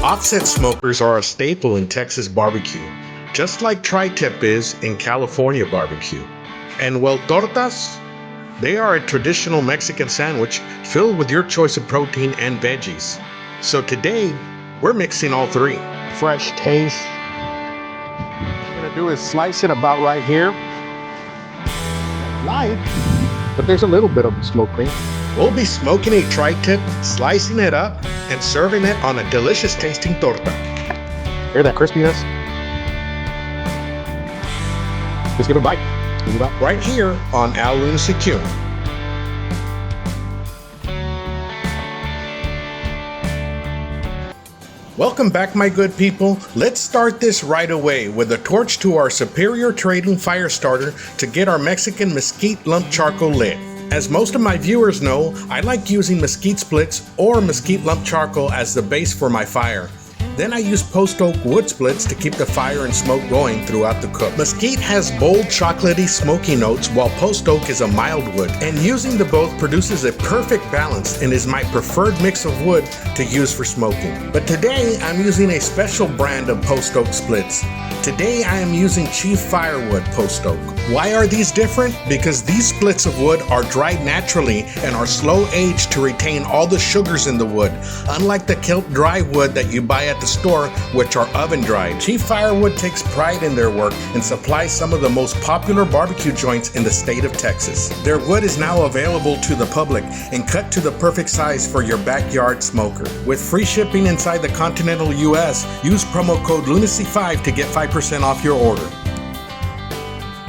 Offset smokers are a staple in Texas barbecue, just like Tri Tip is in California barbecue. And well, tortas, they are a traditional Mexican sandwich filled with your choice of protein and veggies. So today, we're mixing all three. Fresh taste. What I'm gonna do is slice it about right here. Light, but there's a little bit of smoke cream. We'll be smoking a Tri Tip, slicing it up, and serving it on a delicious tasting torta. Hear that crispiness? Just give it a bite. Give it a bite. Right here on Al Lunacy. Welcome back, my good people. Let's start this right away with a torch to our superior trading fire starter to get our Mexican mesquite lump charcoal lit. As most of my viewers know, I like using mesquite splits or mesquite lump charcoal as the base for my fire. Then I use post oak wood splits to keep the fire and smoke going throughout the cook. Mesquite has bold, chocolatey, smoky notes, while post oak is a mild wood. And using the both produces a perfect balance and is my preferred mix of wood to use for smoking. But today, I'm using a special brand of post oak splits. Today, I am using Chief Firewood post oak. Why are these different? Because these splits of wood are dried naturally and are slow aged to retain all the sugars in the wood, unlike the kilt dry wood that you buy at the store, which are oven dried. Chief Firewood takes pride in their work and supplies some of the most popular barbecue joints in the state of Texas. Their wood is now available to the public and cut to the perfect size for your backyard smoker. With free shipping inside the continental US, use promo code LUNACY5 to get 5% off your order.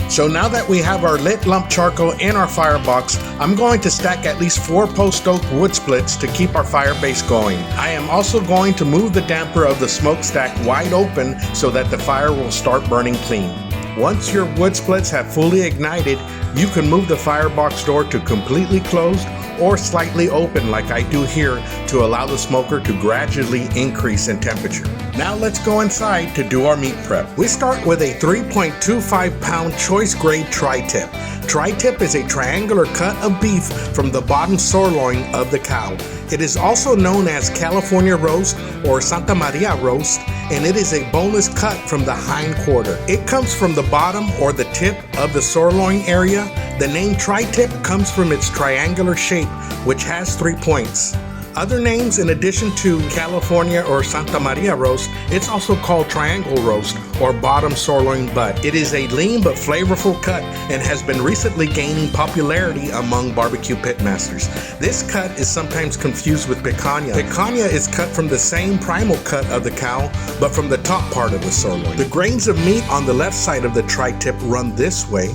So now that we have our lit lump charcoal in our firebox, I'm going to stack at least 4 post oak wood splits to keep our fire base going. I am also going to move the damper of the smokestack wide open so that the fire will start burning clean. Once your wood splits have fully ignited, you can move the firebox door to completely closed or slightly open like I do here to allow the smoker to gradually increase in temperature. Now let's go inside to do our meat prep. We start with a 3.25 pound choice grade Tri Tip. Tri Tip is a triangular cut of beef from the bottom sirloin of the cow. It is also known as California roast or Santa Maria roast, and it is a boneless cut from the hind quarter. It comes from the bottom or the tip of the sirloin area. The name Tri Tip comes from its triangular shape, which has 3 points. Other names in addition to California or Santa Maria roast, it's also called triangle roast or bottom sirloin butt. It is a lean but flavorful cut and has been recently gaining popularity among barbecue pitmasters. This cut is sometimes confused with picanha. Picanha is cut from the same primal cut of the cow, but from the top part of the sirloin. The grains of meat on the left side of the Tri Tip run this way,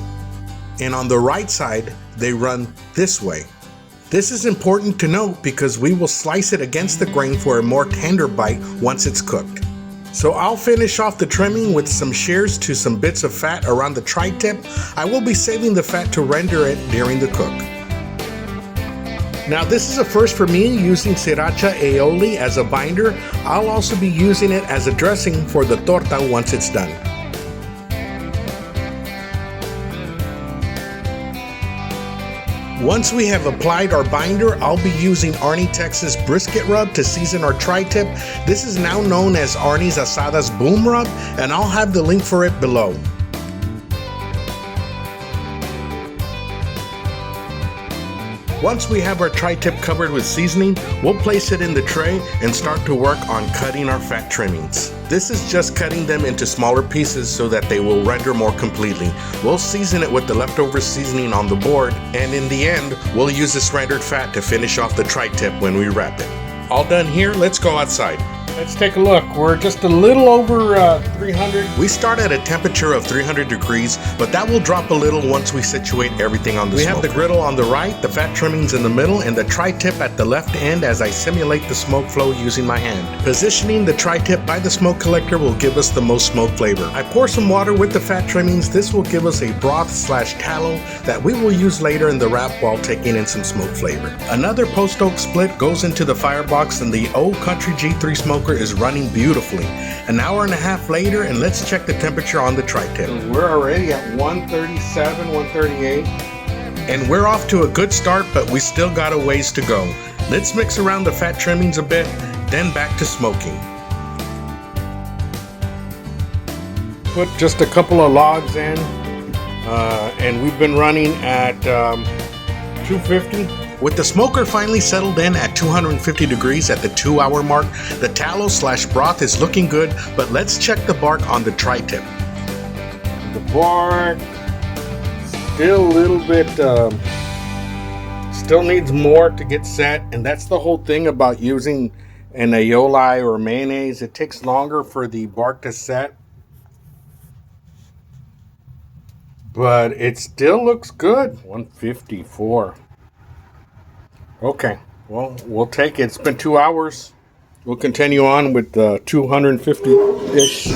and on the right side, they run this way. This is important to note because we will slice it against the grain for a more tender bite once it's cooked. So I'll finish off the trimming with some shears to some bits of fat around the Tri Tip. I will be saving the fat to render it during the cook. Now this is a first for me using sriracha aioli as a binder. I'll also be using it as a dressing for the torta once it's done. Once we have applied our binder, I'll be using Arnie Texas brisket rub to season our Tri Tip. This is now known as Arnie's Asadas Boom Rub, and I'll have the link for it below. Once we have our Tri Tip covered with seasoning, we'll place it in the tray and start to work on cutting our fat trimmings. This is just cutting them into smaller pieces so that they will render more completely. We'll season it with the leftover seasoning on the board, and in the end, we'll use this rendered fat to finish off the Tri Tip when we wrap it. All done here, let's go outside. Let's take a look. We're just a little over 300. We start at a temperature of 300 degrees, but that will drop a little once we situate everything on the smoker. We have the griddle on the right, the fat trimmings in the middle, and the Tri Tip at the left end as I simulate the smoke flow using my hand. Positioning the Tri Tip by the smoke collector will give us the most smoke flavor. I pour some water with the fat trimmings. This will give us a broth/tallow that we will use later in the wrap while taking in some smoke flavor. Another post oak split goes into the firebox, and the Old Country G3 smoker is running beautifully. An hour and a half later, and let's check the temperature on the Tri Tip. We're already at 137, 138. And we're off to a good start, but we still got a ways to go. Let's mix around the fat trimmings a bit, then back to smoking. put just a couple of logs in, and we've been running at 250. With the smoker finally settled in at 250 degrees at the 2-hour mark, the tallow/broth is looking good, but let's check the bark on the Tri Tip. The bark still a little bit, still needs more to get set, and that's the whole thing about using an aioli or mayonnaise. It takes longer for the bark to set, but it still looks good. 154. Okay, well, we'll take it. It's been 2 hours. We'll continue on with 250-ish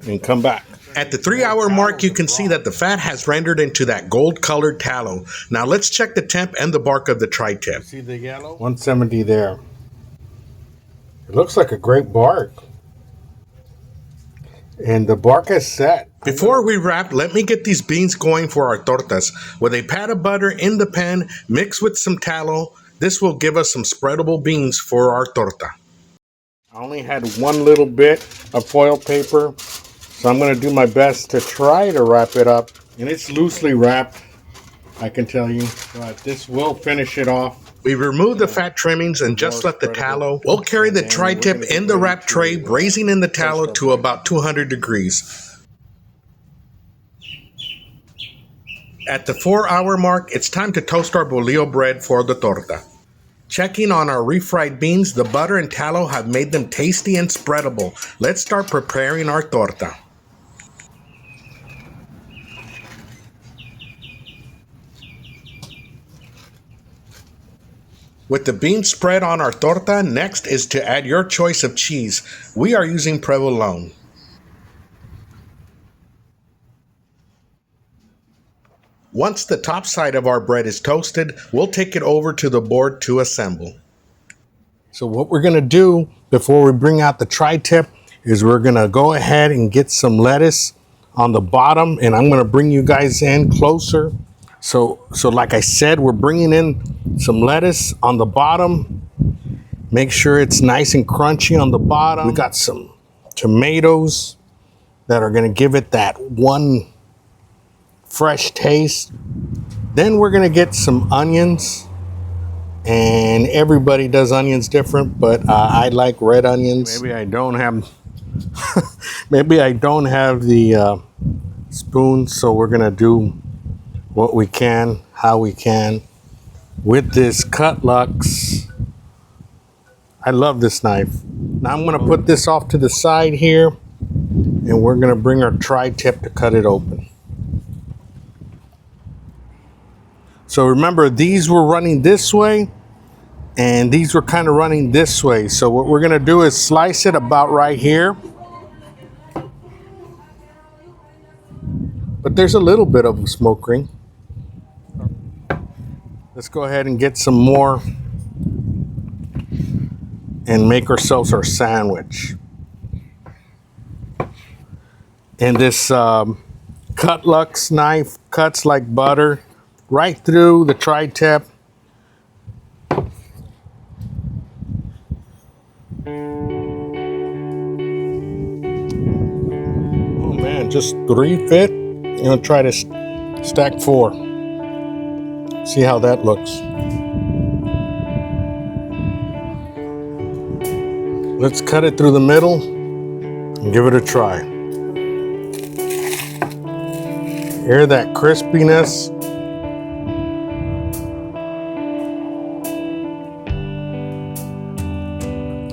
and come back. At the 3-hour mark, you can see that the fat has rendered into that gold-colored tallow. Now let's check the temp and the bark of the Tri Tip. See the yellow? 170 there. It looks like a great bark. And the bark is set. Before we wrap, let me get these beans going for our tortas. With a pat of butter in the pan, mixed with some tallow, this will give us some spreadable beans for our torta. I only had one little bit of foil paper, so I'm going to do my best to try to wrap it up. And it's loosely wrapped, I can tell you, but this will finish it off. We remove the fat trimmings and just let the tallow. We'll carry the Tri Tip in the wrap tray, braising in the tallow to about 200 degrees. At the 4-hour mark, it's time to toast our bolillo bread for the torta. Checking on our refried beans, the butter and tallow have made them tasty and spreadable. Let's start preparing our torta. With the beans spread on our torta, next is to add your choice of cheese. We are using provolone. Once the top side of our bread is toasted, we'll take it over to the board to assemble. So what we're going to do before we bring out the Tri Tip is we're going to go ahead and get some lettuce on the bottom, and I'm going to bring you guys in closer. So like I said, we're bringing in some lettuce on the bottom. Make sure it's nice and crunchy on the bottom. We got some tomatoes that are going to give it that one fresh taste. Then we're going to get some onions, and everybody does onions different, but I like red onions. Maybe I don't have maybe I don't have the spoon, so we're going to do what we can, how we can, with this Cutlux. I love this knife. Now I'm going to put this off to the side here, and we're going to bring our Tri Tip to cut it open. So remember, these were running this way, and these were kind of running this way. So what we're going to do is slice it about right here. But there's a little bit of a smoke ring. Let's go ahead and get some more and make ourselves our sandwich. And this Cutlux knife cuts like butter right through the Tri Tip. Oh man, just 3 fit. I'm gonna try to stack 4. See how that looks. Let's cut it through the middle and give it a try. Hear that crispiness?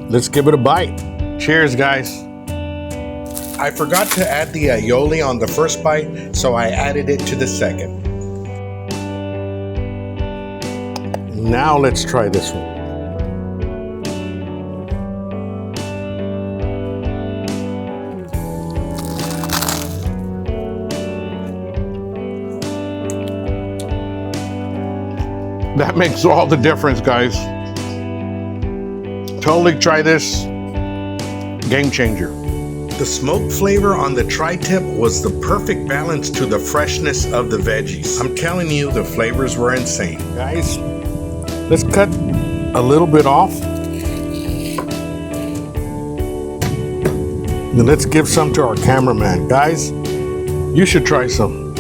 Let's give it a bite. Cheers, guys. I forgot to add the aioli on the first bite, so I added it to the second. Now let's try this one. That makes all the difference, guys. Totally try this. Game changer. The smoke flavor on the Tri Tip was the perfect balance to the freshness of the veggies. I'm telling you, the flavors were insane. Guys, let's cut a little bit off. And let's give some to our cameraman. Guys, you should try some.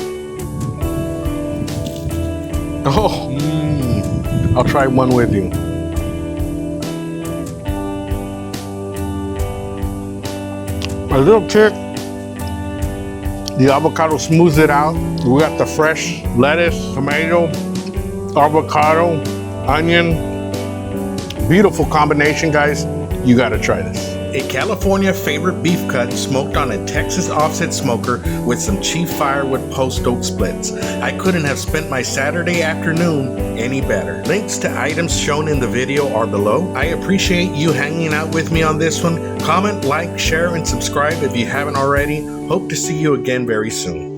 Oh, I'll try one with you. A little kick. The avocado smooths it out. We got the fresh lettuce, tomato, avocado, onion. Beautiful combination, guys. You gotta try this. A California favorite beef cut smoked on a Texas offset smoker with some cheap firewood post oak splits. I couldn't have spent my Saturday afternoon any better. Links to items shown in the video are below. I appreciate you hanging out with me on this one. Comment, like, share, and subscribe if you haven't already. Hope to see you again very soon.